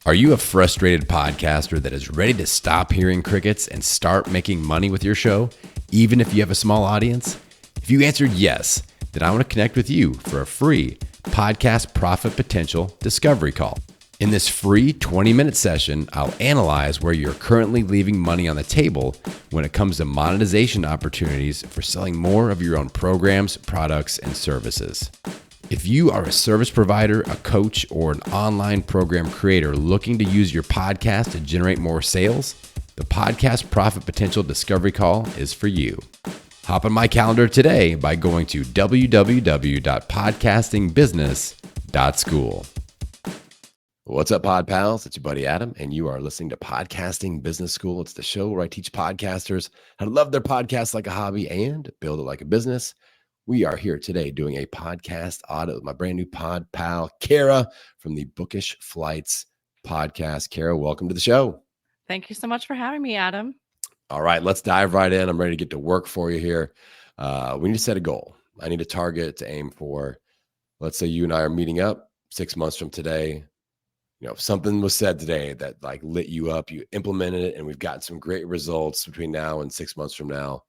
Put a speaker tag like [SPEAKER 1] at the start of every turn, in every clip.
[SPEAKER 1] Are you a frustrated podcaster that is ready to stop hearing crickets and start making money with your show, even if you have a small audience? If you answered yes, then I want to connect with you for a free podcast profit potential discovery call. In this free 20-minute session, I'll analyze where you're currently leaving money on the table when it comes to monetization opportunities for selling more of your own programs, products, and services. If you are a service provider, a coach, or an online program creator looking to use your podcast to generate more sales, the Podcast Profit Potential Discovery Call is for you. Hop on my calendar today by going to www.podcastingbusiness.school. What's up, Pod Pals? It's your buddy Adam, and you are listening to Podcasting Business School. It's the show where I teach podcasters how to love their podcast like a hobby and build it like a business. We are here today doing a podcast audit with my brand new pod pal, Kara, from the Bookish Flights podcast. Kara, welcome to the show.
[SPEAKER 2] Thank you so much for having me, Adam.
[SPEAKER 1] All right, let's dive right in. I'm ready to get to work for you here. We need to set a goal. I need a target to aim for. Let's say you and I are meeting up 6 months from today. You know, something was said today that like lit you up, you implemented it, and we've gotten some great results between now and 6 months from now.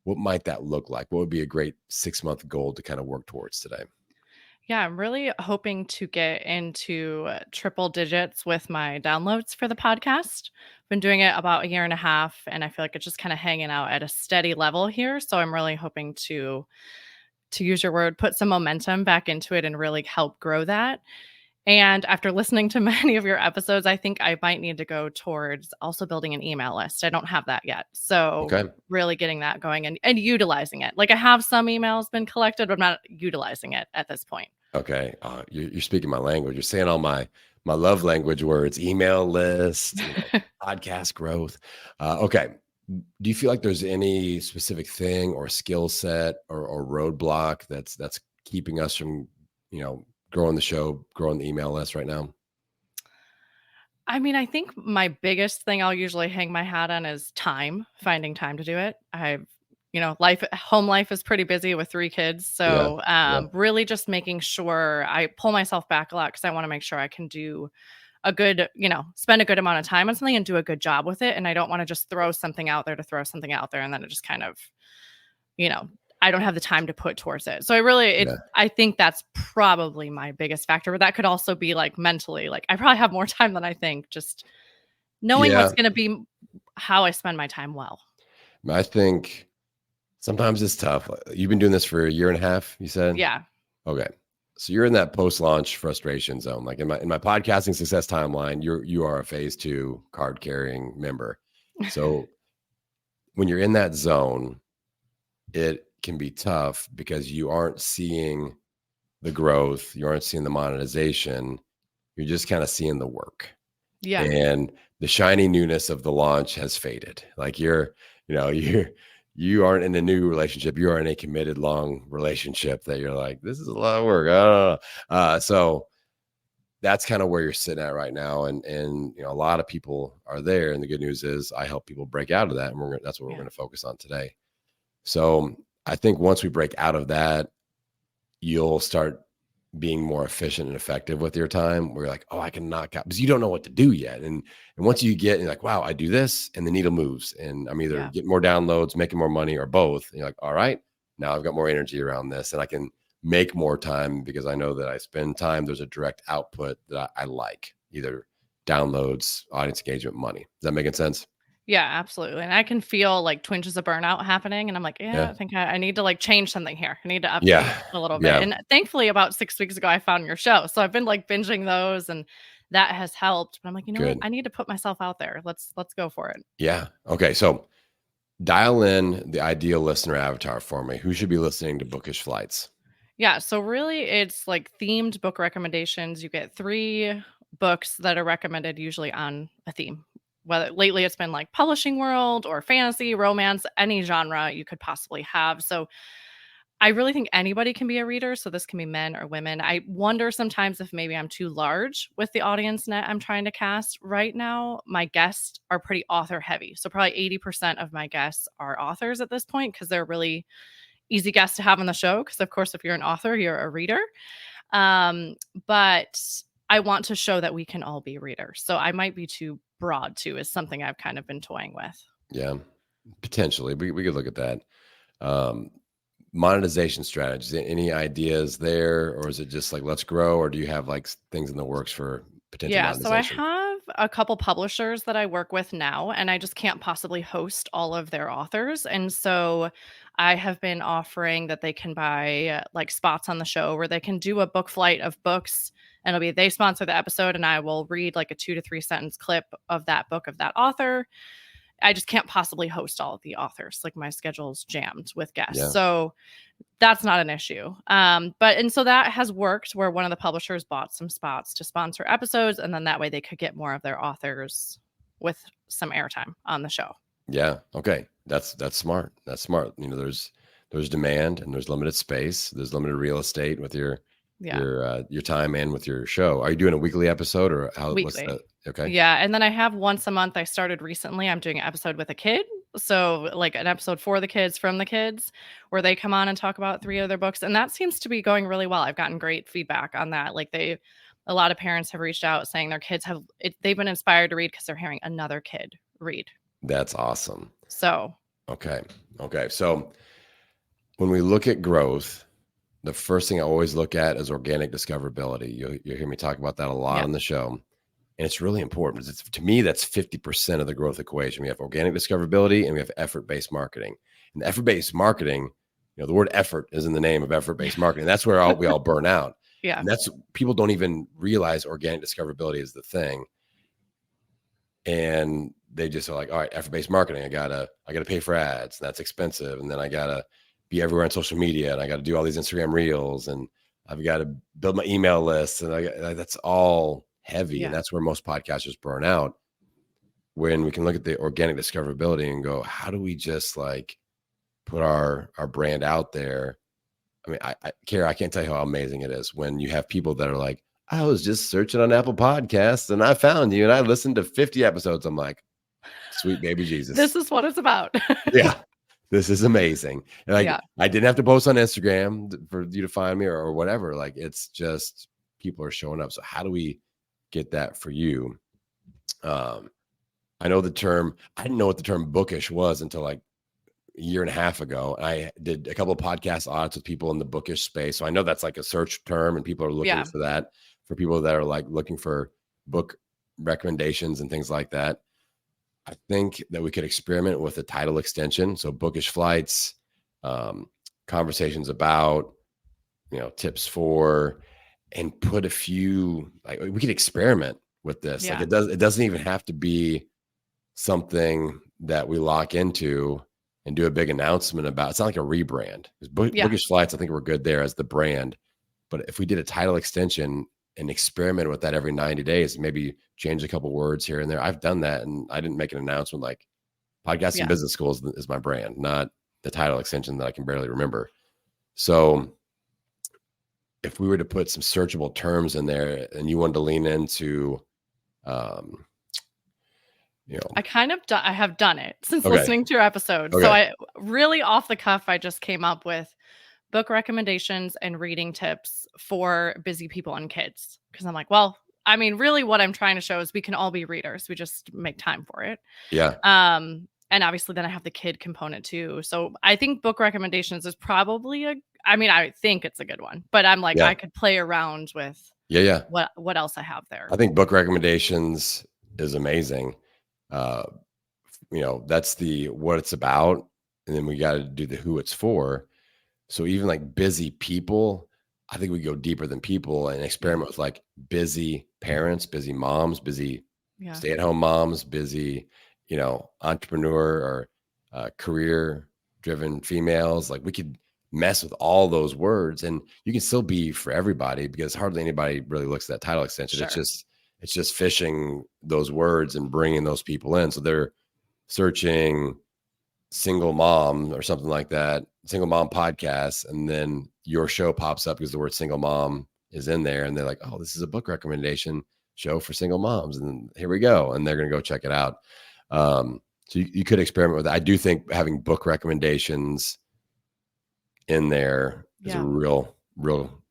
[SPEAKER 1] What might that look like? What would be a great 6-month goal to kind of work towards today?
[SPEAKER 2] Yeah, I'm really hoping to get into triple digits with my downloads for the podcast. Been doing it about a year and a half, and I feel like it's just kind of hanging out at a steady level here. So I'm really hoping to use your word, put some momentum back into it and really help grow that. And after listening to many of your episodes, I think I might need to go towards also building an email list. I don't have that yet. So really getting that going and utilizing it. Like I have some emails been collected, but I'm not utilizing it at this point.
[SPEAKER 1] Okay. You're speaking my language. You're saying all my love language words, email list, podcast growth. Okay. Do you feel like there's any specific thing or skill set or roadblock that's keeping us from, growing the show, growing the email list right now?
[SPEAKER 2] I mean, I think my biggest thing I'll usually hang my hat on is finding time to do it. Home life is pretty busy with 3 kids. So really just making sure I pull myself back a lot because I want to make sure I can do a good, spend a good amount of time on something and do a good job with it. And I don't want to just throw something out there and then it just kind of, I don't have the time to put towards it. So I think that's probably my biggest factor, but that could also be like mentally, like I probably have more time than I think, just knowing what's going to be how I spend my time well.
[SPEAKER 1] I think sometimes it's tough. You've been doing this for a year and a half, you said?
[SPEAKER 2] Yeah.
[SPEAKER 1] Okay. So you're in that post-launch frustration zone. Like in my podcasting success timeline, you are a phase 2 card carrying member. So when you're in that zone, it can be tough because you aren't seeing the growth, you aren't seeing the monetization, you're just kind of seeing the work.
[SPEAKER 2] Yeah.
[SPEAKER 1] And the shiny newness of the launch has faded. Like you aren't in a new relationship, you are in a committed long relationship that you're like, this is a lot of work. I don't know. So that's kind of where you're sitting at right now. And a lot of people are there. And the good news is I help people break out of that. And that's what we're going to focus on today. So I think once we break out of that, you'll start being more efficient and effective with your time. Where you're like, oh, I can knock out, because you don't know what to do yet. And once you get, you're like, wow, I do this, and the needle moves, and I'm either getting more downloads, making more money, or both. And you're like, all right, now I've got more energy around this, and I can make more time because I know that I spend time. There's a direct output that I like, either downloads, audience engagement, money. Is that making sense?
[SPEAKER 2] Yeah, absolutely. And I can feel like twinges of burnout happening. And I'm like, I think I need to like change something here. I need to update a little bit. And thankfully about 6 weeks ago, I found your show. So I've been like binging those and that has helped. But I'm like, what? I need to put myself out there. Let's go for it.
[SPEAKER 1] Yeah. Okay. So dial in the ideal listener avatar for me. Who should be listening to Bookish Flights?
[SPEAKER 2] Yeah. So really it's like themed book recommendations. You get 3 books that are recommended usually on a theme. Whether lately it's been like publishing world or fantasy, romance, any genre you could possibly have. So I really think anybody can be a reader. So this can be men or women. I wonder sometimes if maybe I'm too large with the audience net I'm trying to cast. Right now, my guests are pretty author heavy. So probably 80% of my guests are authors at this point because they're really easy guests to have on the show. Because of course, if you're an author, you're a reader. But I want to show that we can all be readers. So I might be too broad too, is something I've kind of been toying with.
[SPEAKER 1] Yeah, potentially. We could look at that. Um, monetization strategies. Any ideas there, or is it just like let's grow, or do you have like things in the works for potential
[SPEAKER 2] Yeah, so I
[SPEAKER 1] monetization?
[SPEAKER 2] have a couple publishers that I work with now, and I just can't possibly host all of their authors. And so I have been offering that they can buy like spots on the show where they can do a book flight of books. And it'll be they sponsor the episode, and I will read like a 2 to 3 sentence clip of that book of that author. I just can't possibly host all of the authors. Like my schedule's jammed with guests.
[SPEAKER 1] Yeah.
[SPEAKER 2] So that's not an issue. And so that has worked where one of the publishers bought some spots to sponsor episodes, and then that way they could get more of their authors with some airtime on the show.
[SPEAKER 1] Yeah. Okay. That's smart. That's smart. There's demand and there's limited space. There's limited real estate with your time and with your show. Are you doing a weekly episode or how? What's
[SPEAKER 2] Weekly.
[SPEAKER 1] that? Okay.
[SPEAKER 2] Yeah. And then I have once a month I started recently. I'm doing an episode with a kid. So like an episode for the kids from the kids where they come on and talk about 3 of their books. And that seems to be going really well. I've gotten great feedback on that. Like a lot of parents have reached out saying their kids they've been inspired to read because they're hearing another kid read.
[SPEAKER 1] That's awesome.
[SPEAKER 2] So.
[SPEAKER 1] Okay. So when we look at growth, the first thing I always look at is organic discoverability. You hear me talk about that a lot on the show. And it's really important because to me, that's 50% of the growth equation. We have organic discoverability and we have effort-based marketing. And effort-based marketing, the word effort is in the name of effort-based marketing. That's where we all burn out.
[SPEAKER 2] Yeah.
[SPEAKER 1] And that's people don't even realize organic discoverability is the thing. And they just are like, all right, effort-based marketing. I gotta pay for ads. And that's expensive. And then I gotta be everywhere on social media and I got to do all these Instagram reels and I've got to build my email list. And that's all heavy.
[SPEAKER 2] Yeah.
[SPEAKER 1] And that's where most podcasters burn out. When we can look at the organic discoverability and go, how do we just like put our brand out there? I mean, Kara, I can't tell you how amazing it is when you have people that are like, I was just searching on Apple Podcasts and I found you and I listened to 50 episodes. I'm like, sweet baby Jesus.
[SPEAKER 2] This is what it's about.
[SPEAKER 1] Yeah. This is amazing. And I didn't have to post on Instagram for you to find me or whatever. Like, it's just people are showing up. So how do we get that for you? I know the term, I didn't know what the term bookish was until like a year and a half ago. I did a couple of podcast audits with people in the bookish space. So I know that's like a search term and people are looking for that, for people that are like looking for book recommendations and things like that. I think that we could experiment with a title extension. So Bookish Flights, conversations about, tips for, and put a few, like we could experiment with this.
[SPEAKER 2] Yeah.
[SPEAKER 1] Like it doesn't even have to be something that we lock into and do a big announcement about. It's not like a rebrand. Bookish Flights, I think we're good there as the brand. But if we did a title extension and experiment with that every 90 days, maybe change a couple words here and there. I've done that. And I didn't make an announcement like Podcasting Business School is my brand, not the title extension that I can barely remember. So if we were to put some searchable terms in there and you wanted to lean into, I
[SPEAKER 2] have done it since listening to your episode. Okay. So I really off the cuff, I just came up with book recommendations and reading tips for busy people and kids. Because I'm like, well, I mean, really what I'm trying to show is we can all be readers. We just make time for it.
[SPEAKER 1] Yeah.
[SPEAKER 2] And obviously then I have the kid component too. So I think book recommendations is probably I think it's a good one, but I'm like, I could play around with what else I have there.
[SPEAKER 1] I think book recommendations is amazing. That's what it's about. And then we got to do the who it's for. So even like busy people, I think we go deeper than people and experiment with like busy parents, busy moms, busy stay-at-home moms, busy, entrepreneur or career-driven females. Like we could mess with all those words and you can still be for everybody because hardly anybody really looks at that title extension. Sure. It's just fishing those words and bringing those people in. So they're searching single mom or something like that, single mom podcast. And then your show pops up because the word single mom is in there. And they're like, oh, this is a book recommendation show for single moms. And here we go. And they're going to go check it out. So you could experiment with that. I do think having book recommendations in there is a real,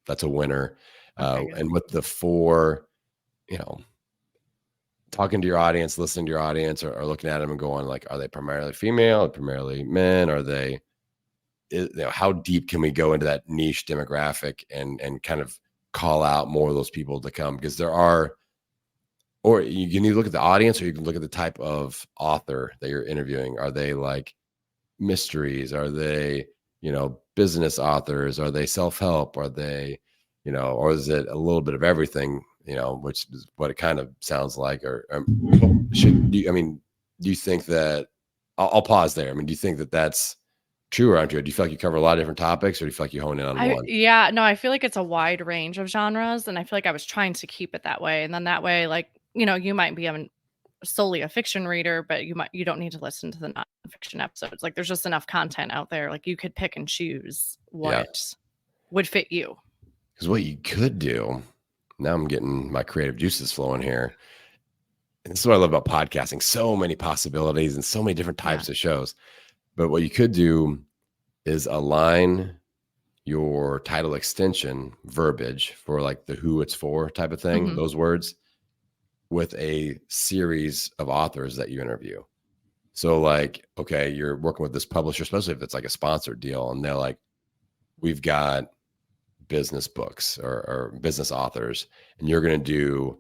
[SPEAKER 1] that's a winner. And with the 4, you know, talking to your audience, listening to your audience, or looking at them and going like, are they primarily female or primarily men? Are they, how deep can we go into that niche demographic and kind of call out more of those people to come? Because there are, or you can either look at the audience or you can look at the type of author that you're interviewing. Are they like mysteries? Are they, business authors? Are they self-help? Are they, or is it a little bit of everything, which is what it kind of sounds like? Or do you think that, I'll pause there. I mean, do you think that that's true or untrue? Do you feel like you cover a lot of different topics, or do you feel like you hone in on one?
[SPEAKER 2] Yeah, no, I feel like it's a wide range of genres, and I feel like I was trying to keep it that way. And then that way, like, you might be solely a fiction reader, but you don't need to listen to the nonfiction episodes. Like, there's just enough content out there. Like, you could pick and choose what would fit you.
[SPEAKER 1] Because what you could do, now I'm getting my creative juices flowing here. And this is what I love about podcasting. So many possibilities and so many different types of shows. But what you could do is align your title extension verbiage for like the who it's for type of thing, those words, with a series of authors that you interview. So like, okay, you're working with this publisher, especially if it's like a sponsored deal, and they're like, we've got business books or business authors, and you're going to do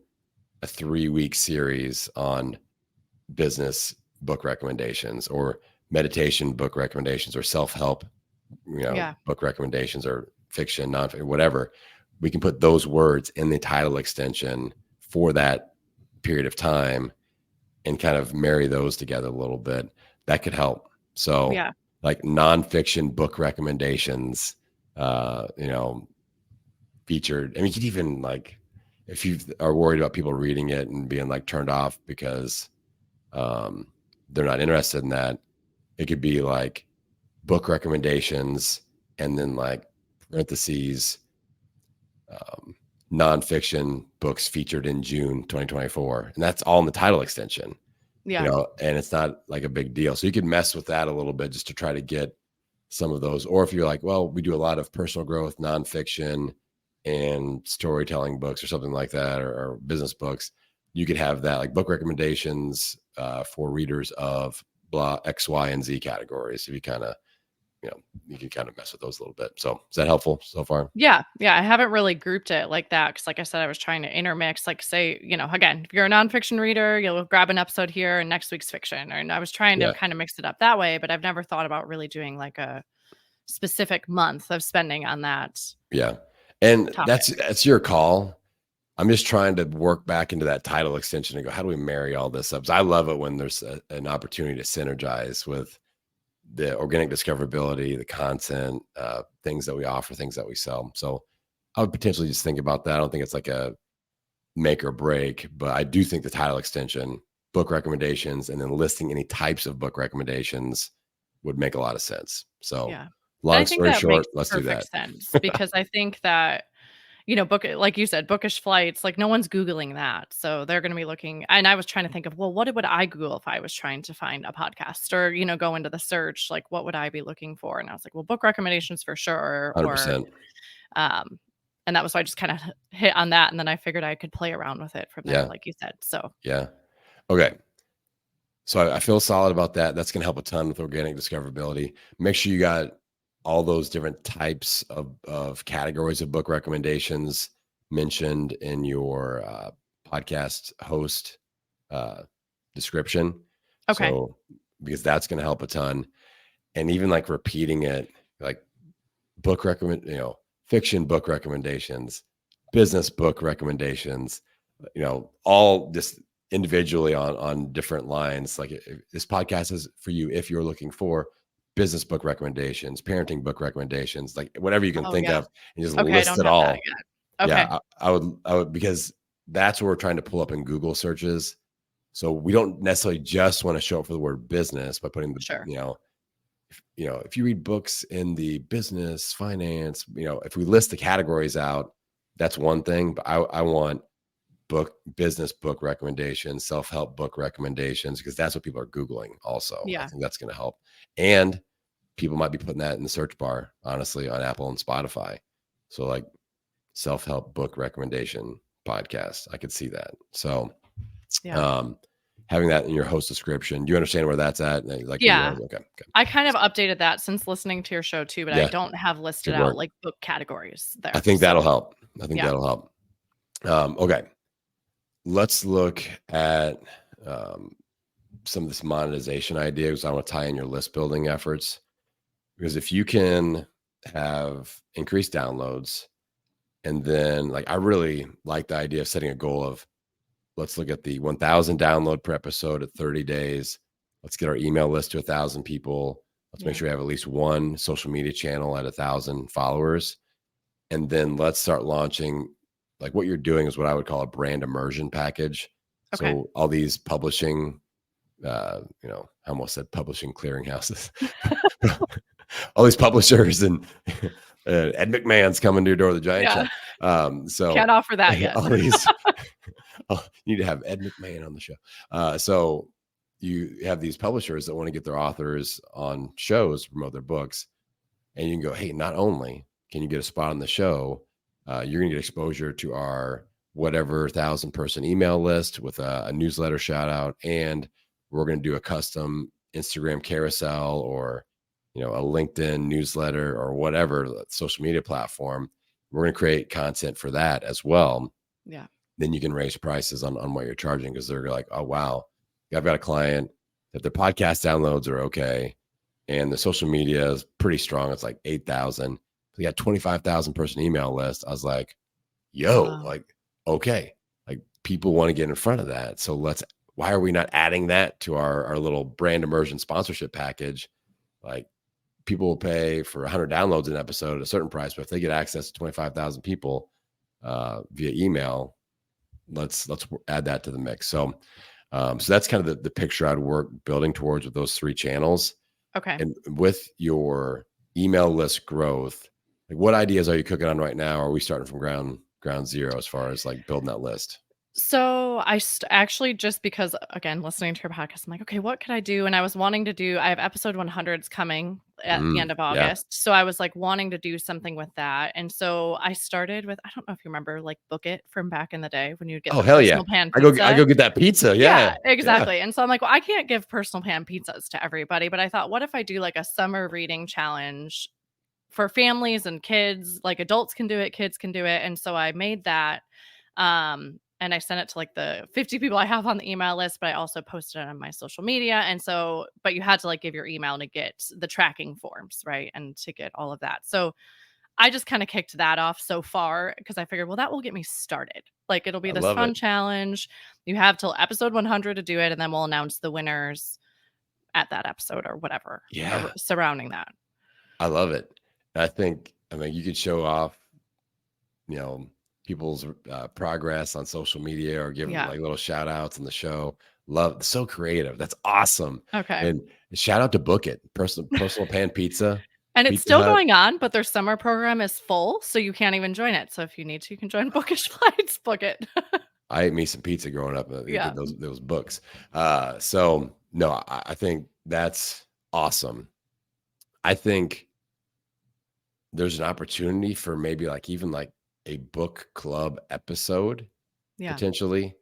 [SPEAKER 1] a 3-week series on business book recommendations or meditation book recommendations or self-help, book recommendations or fiction, non-fiction, whatever. We can put those words in the title extension for that period of time and kind of marry those together a little bit. That could help. So like nonfiction book recommendations, featured. I mean, you could even like, if you are worried about people reading it and being like turned off because they're not interested in that, it could be like book recommendations and then like parentheses, nonfiction books featured in June 2024. And that's all in the title extension, and it's not like a big deal. So you could mess with that a little bit just to try to get some of those. Or if you're like, well, we do a lot of personal growth, nonfiction and storytelling books or something like that, or business books, you could have that like book recommendations for readers of blah, X, Y, and Z categories. So you kind of, you can kind of mess with those a little bit. So is that helpful so far?
[SPEAKER 2] Yeah. I haven't really grouped it like that because, like I said, I was trying to intermix, like, say, again, if you're a nonfiction reader, you'll grab an episode here and next week's fiction. And I was trying to kind of mix it up that way, but I've never thought about really doing like a specific month of spending on that.
[SPEAKER 1] Yeah. And
[SPEAKER 2] topic.
[SPEAKER 1] that's your call. I'm just trying to work back into that title extension and go, how do we marry all this up? So I love it when there's an opportunity to synergize with the organic discoverability, the content, things that we offer, things that we sell. So I would potentially just think about that. I don't think it's like a make or break, but I do think the title extension, book recommendations, and then listing any types of book recommendations would make a lot of sense. So long story short, let's do that.
[SPEAKER 2] Sense because I think that, book, like you said, Bookish Flights, like no one's Googling that. So they're going to be looking. And I was trying to think of, well, what would I Google if I was trying to find a podcast or, go into the search, like what would I be looking for? And I was like, well, book recommendations for sure.
[SPEAKER 1] 100%.
[SPEAKER 2] And that was why I just kind of hit on that. And then I figured I could play around with it from there, like you said. So,
[SPEAKER 1] Okay. So I feel solid about that. That's going to help a ton with organic discoverability. Make sure you got all those different types of categories of book recommendations mentioned in your podcast host description.
[SPEAKER 2] Okay.
[SPEAKER 1] So, because that's going to help a ton. And even like repeating it, like fiction book recommendations, business book recommendations, all just individually on different lines. Like this podcast is for you if you're looking for business book recommendations, parenting book recommendations, like whatever you can think of, and just list it all.
[SPEAKER 2] Okay.
[SPEAKER 1] Yeah, I would, because that's what we're trying to pull up in Google searches. So we don't necessarily just want to show up for the word business by putting the, if you read books in the business, finance, if we list the categories out, that's one thing. But I want business book recommendations, self-help book recommendations, because that's what people are Googling also. I think that's going to help. And people might be putting that in the search bar, honestly, on Apple and Spotify. So like self-help book recommendation podcast. I could see that. So,
[SPEAKER 2] Yeah.
[SPEAKER 1] having that in your host description, do you understand where that's at? Like where you are?
[SPEAKER 2] Yeah.
[SPEAKER 1] Okay. Good.
[SPEAKER 2] I kind of updated that since listening to your show too, but I
[SPEAKER 1] Yeah.
[SPEAKER 2] don't have listed
[SPEAKER 1] Good
[SPEAKER 2] out
[SPEAKER 1] work.
[SPEAKER 2] like book categories
[SPEAKER 1] I
[SPEAKER 2] there.
[SPEAKER 1] think that'll
[SPEAKER 2] So,
[SPEAKER 1] help. I think
[SPEAKER 2] yeah.
[SPEAKER 1] that'll help. Okay. Let's look at some of this monetization ideas. I want to tie in your list building efforts, because if you can have increased downloads, and then like I really like the idea of setting a goal of, let's look at the 1,000 download per episode at 30 days. Let's get our email list to 1,000 people. Let's make
[SPEAKER 2] Yeah.
[SPEAKER 1] sure we have at least one social media channel at 1,000 followers. And then let's start launching, like what you're doing is what I would call a brand immersion package.
[SPEAKER 2] Okay.
[SPEAKER 1] So all these publishing, I almost said publishing clearinghouses, all these publishers and Ed McMahon's coming to your door with a giant
[SPEAKER 2] Yeah.
[SPEAKER 1] check. So
[SPEAKER 2] Can't offer that yet.
[SPEAKER 1] all these, oh, you need to have Ed McMahon on the show. So you have these publishers that want to get their authors on shows to promote their books. And you can go, hey, not only can you get a spot on the show, you're going to get exposure to our whatever 1,000-person email list with a newsletter shout out. And we're going to do a custom Instagram carousel, or, a LinkedIn newsletter, or whatever social media platform. We're going to create content for that as well.
[SPEAKER 2] Yeah.
[SPEAKER 1] Then you can raise prices on what you're charging, because they're like, oh, wow, I've got a client that their podcast downloads are okay, and the social media is pretty strong. It's like 8,000. We got 25,000 person email list. I was like, yo,
[SPEAKER 2] Wow.
[SPEAKER 1] like, okay, like people want to get in front of that. So why are we not adding that to our little brand immersion sponsorship package? Like, people will pay for 100 downloads an episode at a certain price, but if they get access to 25,000 people via email, let's add that to the mix. So that's kind of the picture I'd work building towards with those 3 channels.
[SPEAKER 2] Okay.
[SPEAKER 1] And with your email list growth, like what ideas are you cooking on right now? Or are we starting from ground zero as far as like building that list?
[SPEAKER 2] So I actually, just because again, listening to your podcast, I'm like, okay, what could I do? And I was wanting to I have episode 100s coming at the end of August.
[SPEAKER 1] Yeah.
[SPEAKER 2] So I was like wanting to do something with that. And so I started with, I don't know if you remember like Book It from back in the day when you'd get
[SPEAKER 1] Oh,
[SPEAKER 2] the
[SPEAKER 1] hell yeah.
[SPEAKER 2] personal pan
[SPEAKER 1] I
[SPEAKER 2] pizza.
[SPEAKER 1] go get that pizza. Yeah.
[SPEAKER 2] Exactly. And so I'm like, well, I can't give personal pan pizzas to everybody, but I thought, what if I do like a summer reading challenge for families and kids? Like adults can do it, kids can do it. And so I made that. And I sent it to like the 50 people I have on the email list, but I also posted it on my social media. And so, but you had to like give your email to get the tracking forms, right? And to get all of that. So I just kind of kicked that off so far, because I figured, well, that will get me started. Like it'll be
[SPEAKER 1] I
[SPEAKER 2] this
[SPEAKER 1] love
[SPEAKER 2] fun
[SPEAKER 1] it.
[SPEAKER 2] challenge. You have till episode 100 to do it. And then we'll announce the winners at that episode or whatever.
[SPEAKER 1] Yeah.
[SPEAKER 2] Surrounding that.
[SPEAKER 1] I love it. I mean, you could show off, people's progress on social media, or give them like little shout outs in the show. Love, so creative. That's awesome.
[SPEAKER 2] Okay.
[SPEAKER 1] And shout out to Book It, personal pan pizza.
[SPEAKER 2] And it's
[SPEAKER 1] Pizza
[SPEAKER 2] still
[SPEAKER 1] Hut.
[SPEAKER 2] going on, but their summer program is full, so you can't even join it. So if you need to, you can join Bookish Flights. Book it.
[SPEAKER 1] I ate me some pizza growing up.
[SPEAKER 2] Yeah.
[SPEAKER 1] Those books. So no, I think that's awesome. I think there's an opportunity for maybe like even like a book club episode, potentially,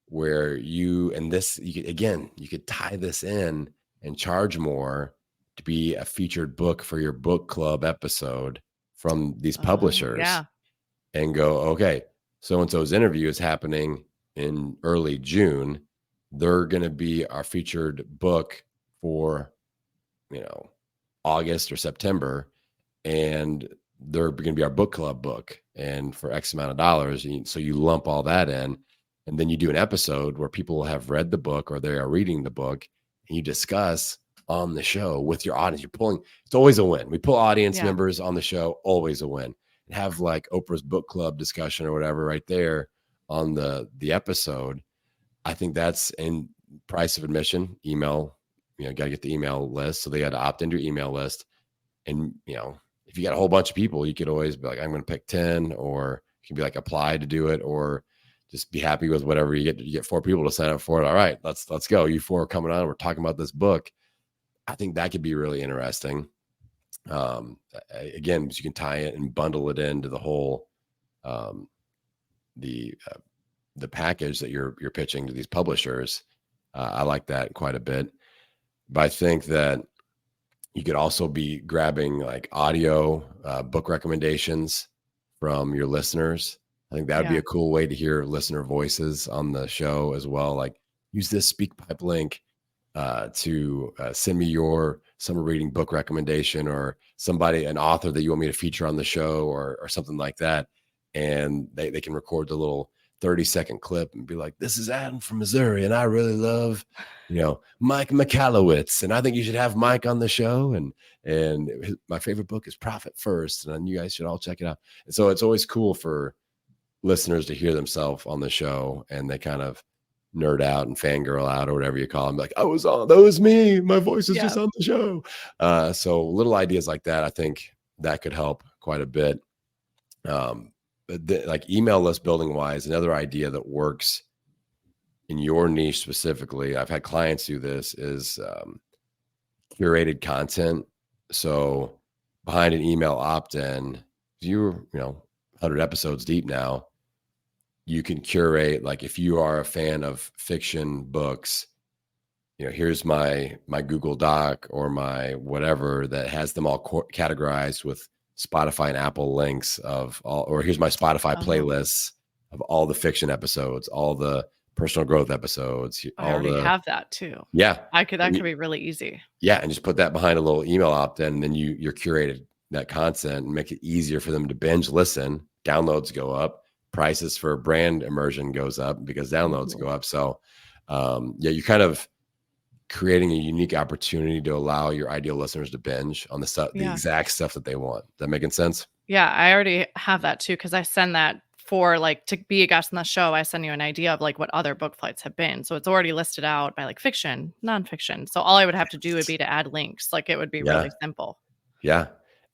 [SPEAKER 1] where you could tie this in and charge more to be a featured book for your book club episode from these publishers. And go, okay, so-and-so's interview is happening in early June. They're going to be our featured book for, August or September. And they're going to be our book club book, and for X amount of dollars. So you lump all that in, and then you do an episode where people will have read the book or they are reading the book, and you discuss on the show with your audience. It's always a win. We pull audience members on the show, always a win. And have like Oprah's book club discussion or whatever right there on the episode. I think that's in price of admission. Email, got to get the email list. So they got to opt into your email list. And, if you got a whole bunch of people, you could always be like, I'm going to pick 10, or you can be like, apply to do it, or just be happy with whatever you get. You get 4 people to sign up for it. All right, let's go. You 4 are coming on. We're talking about this book. I think that could be really interesting. Again, you can tie it and bundle it into the whole the package that you're pitching to these publishers. I like that quite a bit. But I think that you could also be grabbing like audio book recommendations from your listeners. I think that would be
[SPEAKER 2] Yeah.
[SPEAKER 1] a cool way to hear listener voices on the show as well. Like, use this SpeakPipe link to send me your summer reading book recommendation, or an author that you want me to feature on the show, or something like that. And they can record the little 30-second clip and be like, this is Adam from Missouri, and I really love, Mike Michalowicz, and I think you should have Mike on the show. And my favorite book is Profit First, and you guys should all check it out. And so it's always cool for listeners to hear themselves on the show, and they kind of nerd out and fangirl out, or whatever you call them. Like, that was me. My voice is just on the show. So little ideas like that, I think that could help quite a bit. Like email list building wise, another idea that works in your niche specifically, I've had clients do this, is curated content. So behind an email opt-in, you're 100 episodes deep now, you can curate, like, if you are a fan of fiction books, here's my Google Doc or my whatever that has them all categorized with Spotify and Apple links of all, or here's my Spotify playlists of all the fiction episodes, all the personal growth episodes.
[SPEAKER 2] I already have that too.
[SPEAKER 1] Yeah.
[SPEAKER 2] That could be really easy.
[SPEAKER 1] Yeah. And just put that behind a little email opt-in, and then you're curated that content and make it easier for them to binge listen. Downloads go up, prices for brand immersion goes up because downloads go up. So you're kind of creating a unique opportunity to allow your ideal listeners to binge on the stuff, the exact stuff that they want. That making sense?
[SPEAKER 2] Yeah, I already have that too, because I send that for, like, to be a guest on the show. I send you an idea of like what other book flights have been. So it's already listed out by like fiction, nonfiction. So all I would have to do would be to add links. Like, it would be really simple.
[SPEAKER 1] Yeah.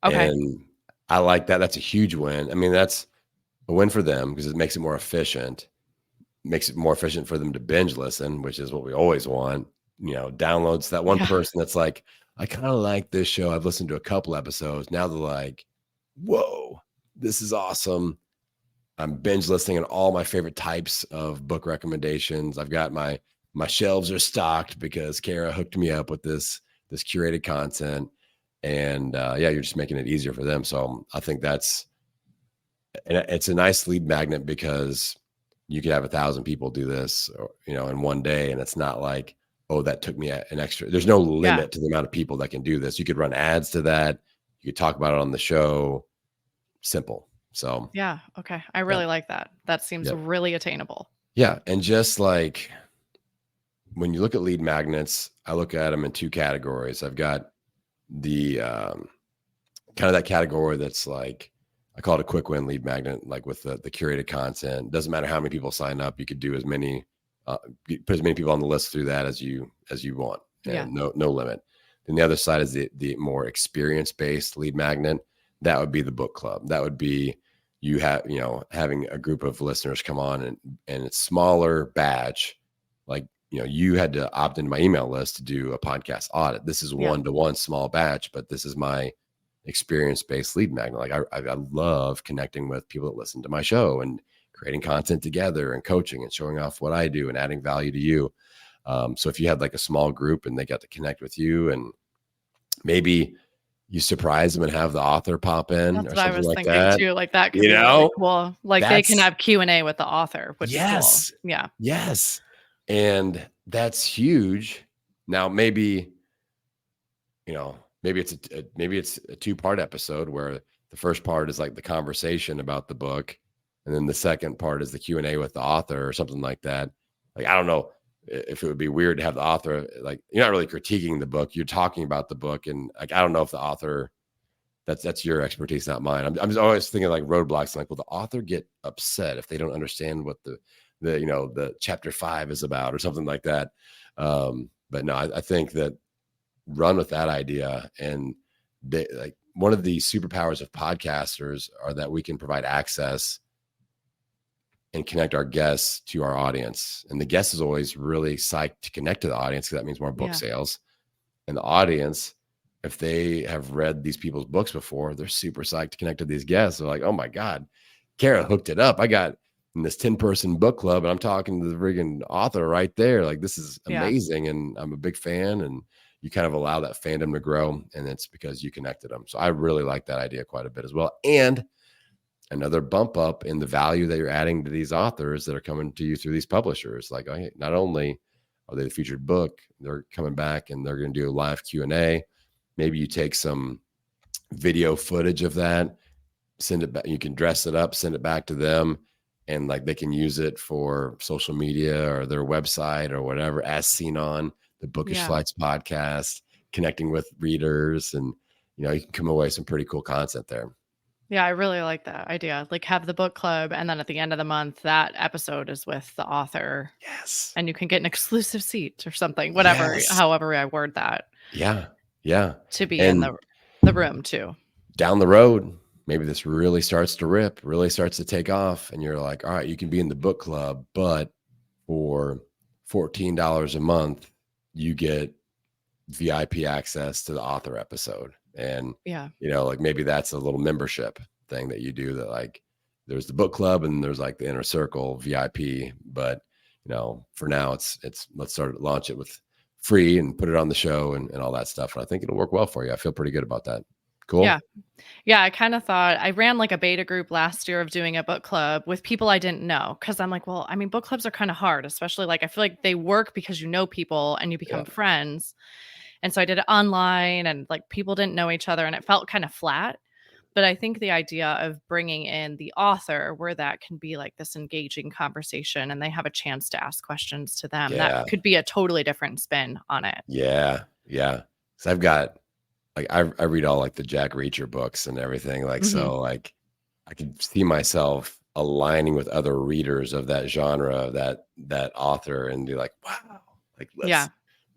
[SPEAKER 2] Okay.
[SPEAKER 1] And I like that. That's a huge win. I mean, that's a win for them because it makes it more efficient, for them to binge listen, which is what we always want. Downloads, that one person that's like, I kind of like this show. I've listened to a couple episodes. Now they're like, whoa, this is awesome. I'm binge listening on all my favorite types of book recommendations. I've got my shelves are stocked because Kara hooked me up with this curated content. And you're just making it easier for them. So I think it's a nice lead magnet, because you could have 1,000 people do this, in one day. And it's not like, oh, that took me an extra. There's no limit to the amount of people that can do this. You could run ads to that. You could talk about it on the show. Simple. So
[SPEAKER 2] yeah. Okay. I really like that. That seems really attainable. Yeah.
[SPEAKER 1] And just like when you look at lead magnets, I look at them in two categories. I've got the kind of that category that's like, I call it a quick win lead magnet, like with the curated content. Doesn't matter how many people sign up. You could do put as many people on the list through that as you want. And no limit. Then the other side is the more experience-based lead magnet. That would be the book club. That would be having a group of listeners come on and it's smaller batch. Like, you had to opt into my email list to do a podcast audit. This is one-to-one small batch, but this is my experience-based lead magnet. Like, I love connecting with people that listen to my show and creating content together and coaching and showing off what I do and adding value to you. So if you had like a small group and they got to connect with you, and maybe you surprise them and have the author pop in.
[SPEAKER 2] That's
[SPEAKER 1] or
[SPEAKER 2] what
[SPEAKER 1] something
[SPEAKER 2] I was
[SPEAKER 1] like
[SPEAKER 2] thinking
[SPEAKER 1] that.
[SPEAKER 2] too. Like, that could be really cool. Like, they can have Q&A with the author, which is cool. Yeah.
[SPEAKER 1] Yes. And that's huge. Now, maybe it's a 2-part episode where the first part is like the conversation about the book, and then the second part is the Q&A with the author or something like that. Like, I don't know if it would be weird to have the author, like, you're not really critiquing the book, you're talking about the book. And like, I don't know if the author, that's your expertise, not mine. I'm just always thinking like roadblocks. Like, will the author get upset if they don't understand what the chapter 5 is about or something like that? But no, I think that run with that idea. And like, one of the superpowers of podcasters are that we can provide access and connect our guests to our audience. And the guest is always really psyched to connect to the audience, because that means more book sales. And the audience, if they have read these people's books before, they're super psyched to connect to these guests. They're like, oh my God, Kara hooked it up. I got in this 10-person book club, and I'm talking to the friggin' author right there. Like, this is
[SPEAKER 2] Yeah.
[SPEAKER 1] amazing, and I'm a big fan, and you kind of allow that fandom to grow, and it's because you connected them. So I really like that idea quite a bit as well. And another bump up in the value that you're adding to these authors that are coming to you through these publishers. Like, hey, not only are they the featured book, they're coming back and they're going to do a live Q&A. Maybe you take some video footage of that, send it back. You can dress it up, send it back to them, and like they can use it for social media or their website or whatever, as seen on the Bookish Flights podcast, connecting with readers, and you can come away with some pretty cool content there.
[SPEAKER 2] Yeah, I really like that idea. Like, have the book club, and then at the end of the month, that episode is with the author.
[SPEAKER 1] Yes.
[SPEAKER 2] And you can get an exclusive seat or something, whatever, however I word that.
[SPEAKER 1] Yeah. Yeah.
[SPEAKER 2] To be in the room too.
[SPEAKER 1] Down the road, maybe this really starts to rip, really starts to take off, and you're like, all right, you can be in the book club, but for $14 a month, you get VIP access to the author episode. And, like maybe that's a little membership thing that you do, that like there's the book club and there's like the inner circle VIP, but for now it's let's launch it with free and put it on the show and all that stuff. And I think it'll work well for you. I feel pretty good about that. Cool.
[SPEAKER 2] Yeah. I kind of thought, I ran like a beta group last year of doing a book club with people I didn't know. Cause I'm like, well, I mean, book clubs are kind of hard, especially like, I feel like they work because you know people and you become friends. And so I did it online, and like people didn't know each other, and it felt kind of flat. But I think the idea of bringing in the author, where that can be like this engaging conversation and they have a chance to ask questions to them, that could be a totally different spin on it.
[SPEAKER 1] Yeah. Yeah. So I've got like, I read all like the Jack Reacher books and everything. Like, so like I can see myself aligning with other readers of that genre, that author, and be like, wow, like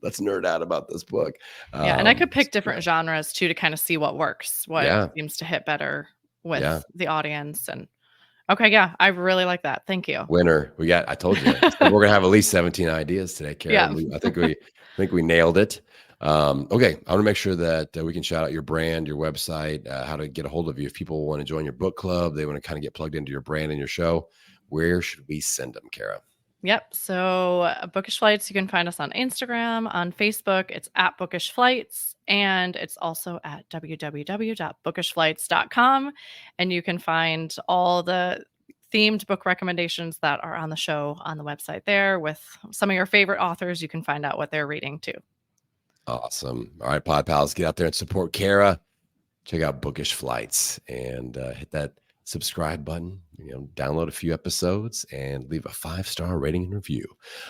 [SPEAKER 1] let's nerd out about this book.
[SPEAKER 2] And I could pick different genres too, to kind of see what works, what seems to hit better with the audience. And I really like that. Thank you.
[SPEAKER 1] Winner. I told you, we're going to have at least 17 ideas today, Karen. I think we nailed it. Okay. I want to make sure that we can shout out your brand, your website, how to get a hold of you. If people want to join your book club, they want to kind of get plugged into your brand and your show, where should we send them, Kara?
[SPEAKER 2] Yep. So Bookish Flights, you can find us on Instagram, on Facebook. It's at Bookish Flights, and it's also at www.bookishflights.com. And you can find all the themed book recommendations that are on the show on the website there, with some of your favorite authors. You can find out what they're reading too.
[SPEAKER 1] Awesome. All right, Pod Pals, get out there and support Kara. Check out Bookish Flights and hit that subscribe button, download a few episodes and leave a 5-star rating and review.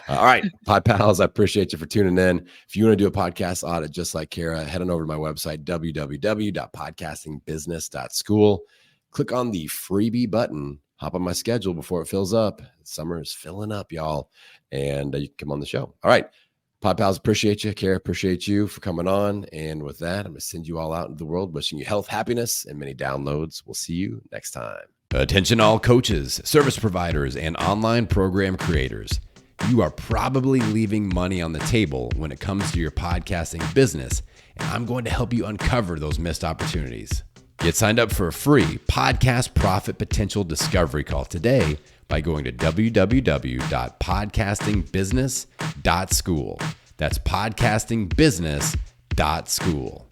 [SPEAKER 1] All right, Pod Pals, I appreciate you for tuning in. If you want to do a podcast audit just like Kara, head on over to my website, www.podcastingbusiness.school. Click on the freebie button, hop on my schedule before it fills up. Summer is filling up, y'all, and you can come on the show. All right, Pod Pals, appreciate you. Kara, appreciate you for coming on. And with that, I'm going to send you all out into the world, wishing you health, happiness, and many downloads. We'll see you next time. Attention all coaches, service providers, and online program creators. You are probably leaving money on the table when it comes to your podcasting business, and I'm going to help you uncover those missed opportunities. Get signed up for a free podcast profit potential discovery call today by going to www.podcastingbusiness.school. That's podcastingbusiness.school.